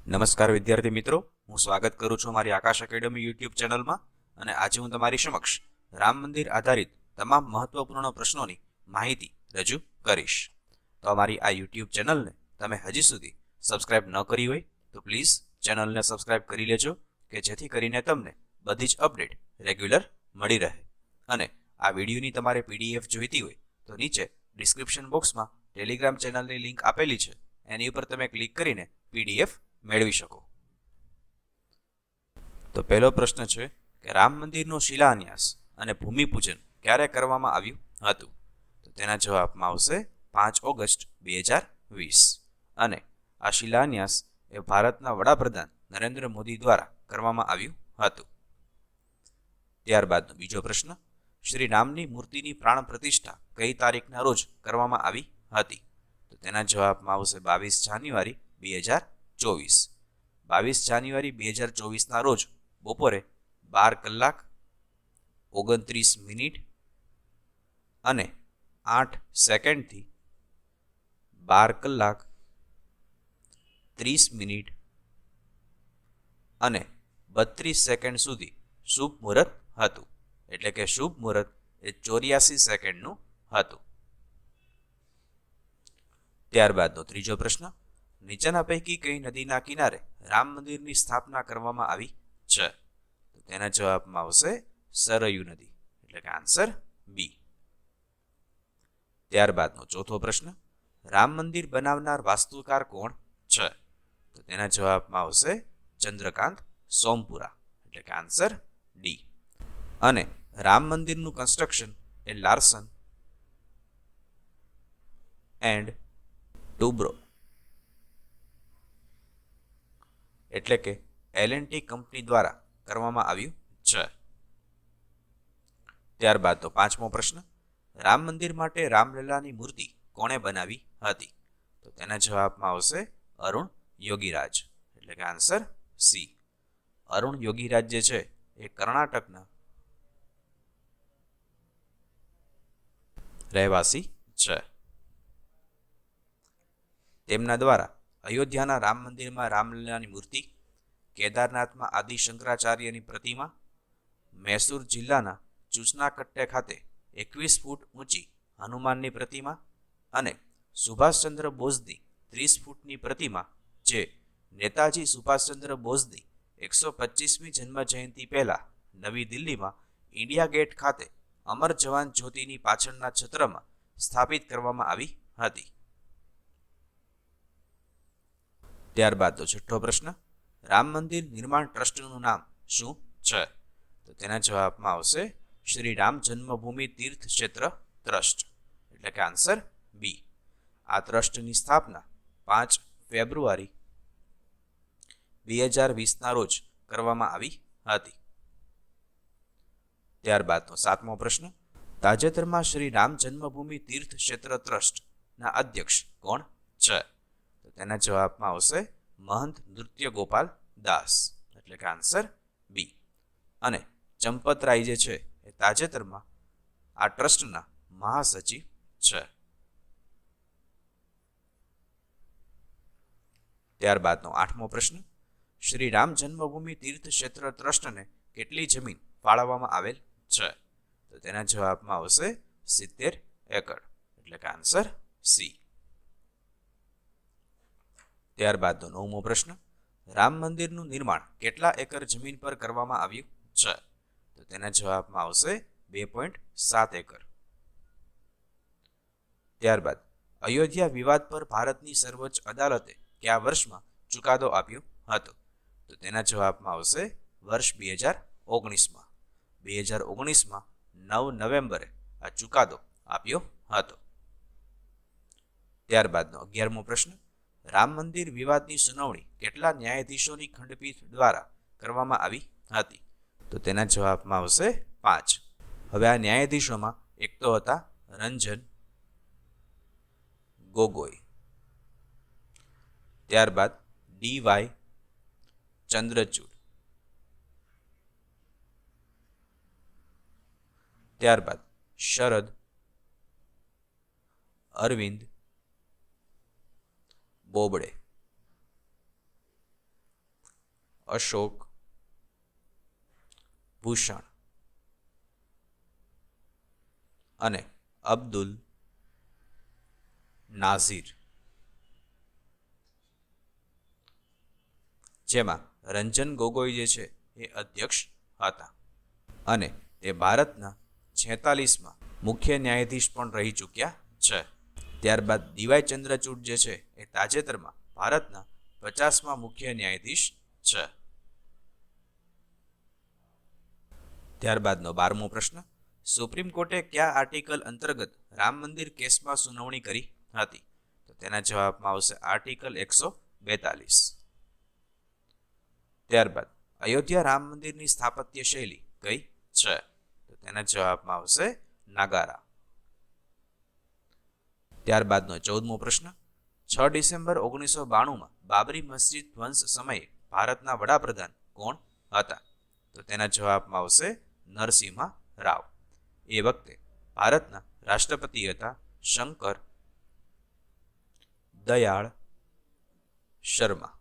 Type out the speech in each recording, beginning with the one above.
નમસ્કાર વિદ્યાર્થી મિત્રો, હું સ્વાગત કરું છું મારી આકાશ એકેડમી યુટ્યુબ ચેનલમાં. અને આજે હું તમારી સમક્ષ રામ મંદિર આધારિત તમામ મહત્વપૂર્ણ પ્રશ્નોની માહિતી રજૂ કરીશ. તો અમારી આ યુટ્યુબ ચેનલને તમે હજી સુધી સબસ્ક્રાઇબ ન કરી હોય તો પ્લીઝ ચેનલને સબસ્ક્રાઇબ કરી લેજો, કે જેથી કરીને તમને બધી જ અપડેટ રેગ્યુલર મળી રહે. અને આ વિડીયોની તમારે પીડીએફ જોઈતી હોય તો નીચે ડિસ્ક્રિપ્શન બોક્સમાં ટેલિગ્રામ ચેનલની લિંક આપેલી છે, એની ઉપર તમે ક્લિક કરીને પીડીએફ મેળવી શકો. તો પહેલો પ્રશ્ન છે કે રામ મંદિરનો શિલાન્યાસ અને ભૂમિપૂજન ક્યારે કરવામાં આવ્યું હતું? તો તેના જવાબમાં આવશે 5 ઓગસ્ટ 2020. અને આ શિલાન્યાસ એ ભારતના વડાપ્રધાન નરેન્દ્ર મોદી દ્વારા કરવામાં આવ્યું હતું. ત્યારબાદનો બીજો પ્રશ્ન, શ્રી રામની મૂર્તિની પ્રાણ પ્રતિષ્ઠા કઈ તારીખના રોજ કરવામાં આવી હતી? તો તેના જવાબમાં આવશે 22 જાન્યુઆરી 2024. 22 જાન્યુઆરી 2024ના રોજ બપોરે 12 કલાક 29 મિનિટ અને 8 સેકન્ડથી 12 કલાક 30 મિનિટ અને 32 સેકન્ડ સુધી શુભ મુહૂર્ત હતું. એટલે કે શુભ મુહૂર્ત એ 84 સેકન્ડનું હતું. ત્યારબાદનો ત્રીજો પ્રશ્ન, નીચેના પૈકી કઈ નદીના કિનારે રામ મંદિરની સ્થાપના કરવામાં આવી છે? તો તેના જવાબમાં આવશે સરયુ નદી, એટલે કે આન્સર બી. ત્યારબાદનો ચોથો પ્રશ્ન, રામ મંદિર બનાવનાર વાસ્તુકાર કોણ છે? તો તેના જવાબમાં આવશે ચંદ્રકાંત સોમપુરા, એટલે કે આન્સર ડી. અને રામ મંદિરનું construction A Larsen and Toubro, એટલે કે L&T કંપની દ્વારા કરવામાં આવ્યું છે. ત્યારબાદ પાંચમો પ્રશ્ન, રામ મંદિર માટે રામલલ્લાની મૂર્તિ કોણે બનાવી હતી? તો તેના જવાબમાં આવશે અરુણ યોગીરાજ, એટલે કે આન્સર સી. અરુણ યોગીરાજ જે છે એ કર્ણાટકના રહેવાસી છે. તેમના દ્વારા અયોધ્યાના રામ મંદિરમાં રામલલ્લાની મૂર્તિ, કેદારનાથમાં આદિ શંકરાચાર્યની પ્રતિમા, મૈસૂર જિલ્લાના ચૂસનાકટ્ટે ખાતે 21 ફૂટ ઊંચી હનુમાનની પ્રતિમા અને સુભાષચંદ્ર બોઝની 30 ફૂટની પ્રતિમા, જે નેતાજી સુભાષચંદ્ર બોઝની 125મી જન્મ જયંતિ પહેલા નવી દિલ્હીમાં ઇન્ડિયા ગેટ ખાતે અમર જવાન જ્યોતિની પાછળના છત્રમાં સ્થાપિત કરવામાં આવી હતી. ત્યારબાદનો છઠ્ઠો પ્રશ્ન, રામ મંદિર નિર્માણ ટ્રસ્ટનું નામ શું છે? તો તેના જવાબમાં આવશે શ્રી રામ જન્મભૂમિ તીર્થ ક્ષેત્ર ટ્રસ્ટ, એટલે કે આન્સર બી. આ ટ્રસ્ટની સ્થાપના 5 ફેબ્રુઆરી 2020ના રોજ કરવામાં આવી હતી. ત્યારબાદનો સાતમો પ્રશ્ન, તાજેતરમાં શ્રી રામ જન્મભૂમિ તીર્થ ક્ષેત્ર ટ્રસ્ટના અધ્યક્ષ કોણ છે? તો તેના જવાબમાં આવશે મહંત નૃત્ય ગોપાલ દાસ, એટલે કે આન્સર બી. અને ચંપતરાય જે છે એ તાજેતરમાં આ ટ્રસ્ટના મહાસચિવ છે. ત્યારબાદનો આઠમો પ્રશ્ન, શ્રી રામ જન્મભૂમિ તીર્થ ક્ષેત્ર ટ્રસ્ટને કેટલી જમીન ફાળવવામાં આવેલ છે? તો તેના જવાબમાં આવશે 70 એકર, એટલે કે આન્સર સી. ત્યારબાદનો નવમો પ્રશ્ન, રામ મંદિરનું નિર્માણ કેટલા એકર જમીન પર કરવામાં આવ્યું છે? તો તેના જવાબમાં આવશે 2.7 એકર. ત્યારબાદ અયોધ્યા વિવાદ પર ભારતની સર્વોચ્ચ અદાલતે કયા વર્ષમાં ચુકાદો આપ્યો હતો? તો તેના જવાબમાં આવશે વર્ષ 2019માં. 2019માં 9 નવેમ્બરે આ ચુકાદો આપ્યો હતો. ત્યારબાદનો 11મો પ્રશ્ન, રામ મંદિર વિવાદની સુનાવણી કેટલા ન્યાયાધીશોની ખંડપીઠ દ્વારા કરવામાં આવી હતી? તો તેના જવાબમાં આવશે 5. હવે આ ન્યાયાધીશોમાં એક તો હતા રંજન ગોગોઈ, ત્યારબાદ DY ચંદ્રચૂડ, ત્યારબાદ શરદ અરવિંદ બોબડે, અશોક ભૂષણ અને અબ્દુલ નાઝીર, જેમાં રંજન ગોગોઈ જે છે એ અધ્યક્ષ હતા અને તે ભારતના 46માં મુખ્ય ન્યાયાધીશ પણ રહી ચૂક્યા છે. ત્યારબાદ ડીવાય ચંદ્રચૂડ જે છે એ તાજેતરમાં ભારતના 50માં મુખ્ય ન્યાયાધીશ છે. ત્યારબાદનો 12મો પ્રશ્ન, સુપ્રીમ કોર્ટે કયા આર્ટિકલ અંતર્ગત રામ મંદિર કેસમાં સુનાવણી કરી હતી? તો તેના જવાબમાં આવશે આર્ટિકલ 142. ત્યારબાદ અયોધ્યા રામ મંદિરની સ્થાપત્ય શૈલી કઈ છે? તો તેના જવાબમાં આવશે નાગારા. ત્યારબાદનો 14મો પ્રશ્ન, 6 ડિસેમ્બર 1992માં બાબરી મસ્જિદ ધ્વંસ સમયે ભારતના વડાપ્રધાન કોણ હતા? તો તેના જવાબમાં આવશે નરસિંહ રાવ. એ વખતે ભારતના રાષ્ટ્રપતિ હતા શંકર દયાળ શર્મા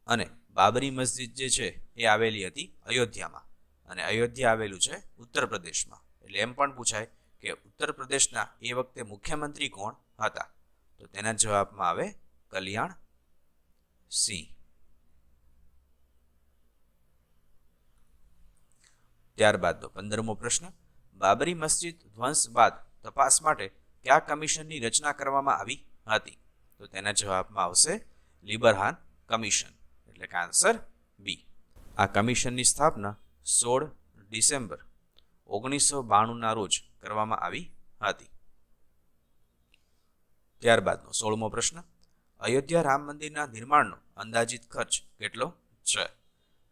અને બાબરી મસ્જિદ જે છે એ આવેલી હતી અયોધ્યામાં અને અયોધ્યા આવેલું છે ઉત્તર પ્રદેશમાં. એટલે એમ પણ પૂછાય કે ઉત્તર પ્રદેશના એ વખતે મુખ્યમંત્રી કોણ હતા? તો તેના જવાબમાં આવે કલ્યાણ સિંહ. ત્યારબાદનો 15મો પ્રશ્ન, બાબરી મસ્જિદ ધ્વંસ બાદ તપાસ માટે કયા કમિશનની રચના કરવામાં આવી હતી? તો તેના જવાબમાં આવશે લિબરહાન કમિશન, એટલે કે આન્સર બી. આ કમિશનની સ્થાપના 16 ડિસેમ્બર 1992ના રોજ કરવામાં આવી હતી. ત્યારબાદનો 16મો પ્રશ્ન, અયોધ્યા રામ મંદિરના નિર્માણનો અંદાજિત ખર્ચ કેટલો છે?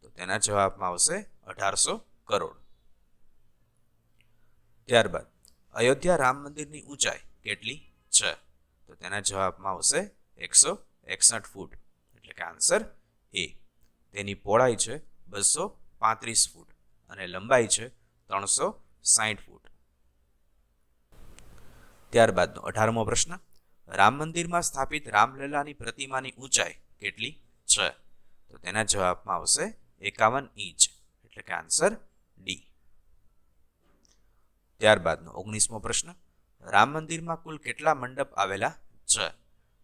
તો તેના જવાબમાં આવશે 1800 કરોડ. ત્યારબાદ અયોધ્યા રામ મંદિરની ઊંચાઈ કેટલી છે? તો તેના જવાબમાં આવશે 161 ફૂટ, એટલે કે આન્સર એ. તેની પહોળાઈ છે 235 ફૂટ અને લંબાઈ છે 360 ફૂટ. ત્યારબાદનો 18મો પ્રશ્ન, રામ મંદિરમાં સ્થાપિત રામલલાની પ્રતિમાની ઊંચાઈ કેટલી છે? તો તેના જવાબમાં આવશે 51 ઇંચ, એટલે કે આન્સર ડી. ત્યારબાદનો 19મો પ્રશ્ન, રામ મંદિરમાં કુલ કેટલા મંડપ આવેલા છે?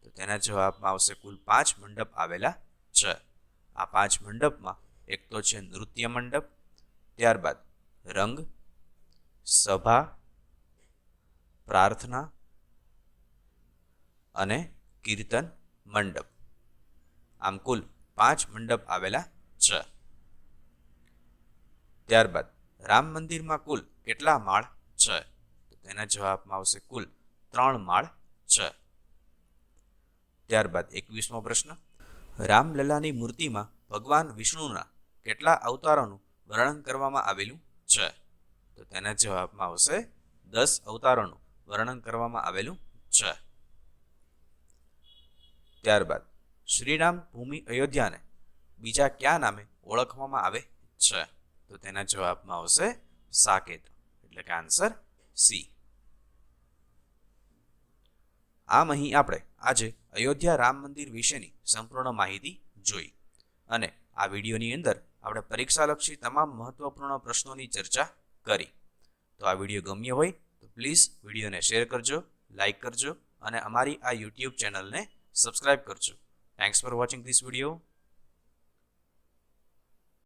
તો તેના જવાબમાં આવશે કુલ 5 મંડપ આવેલા છે. આ 5 મંડપમાં એક તો છે નૃત્ય મંડપ, ત્યારબાદ રંગ, સભા, પ્રાર્થના અને કીર્તન મંડપ. આમ કુલ 5 મંડપ આવેલા છે. ત્યારબાદ રામ મંદિરમાં કુલ કેટલા માળ છે? તો તેના જવાબમાં આવશે કુલ 3 માળ છે. ત્યારબાદ 21મો પ્રશ્ન, રામલલાની મૂર્તિમાં ભગવાન વિષ્ણુના કેટલા અવતારોનું વર્ણન કરવામાં આવેલું છે? તો તેના જવાબમાં આવશે 10 અવતારોનું વર્ણન કરવામાં આવેલું છે. ત્યારબાદ શ્રીરામ ભૂમિ અયોધ્યાને બીજા કયા નામે ઓળખવામાં આવે છે? તો તેના જવાબમાં આવશે સાકેત, એટલે કે આન્સર સી. આમ અહીં આપણે આજે અયોધ્યા રામ મંદિર વિશેની સંપૂર્ણ માહિતી જોઈ અને આ વિડીયોની અંદર આપણે પરીક્ષાલક્ષી તમામ મહત્વપૂર્ણ પ્રશ્નોની ચર્ચા કરી. તો આ વિડીયો ગમ્યો હોય તો પ્લીઝ વિડીયોને શેર કરજો, લાઈક કરજો અને અમારી આ યુટ્યુબ ચેનલને સબસ્ક્રાઇબ કરજો. Thanks for watching this video.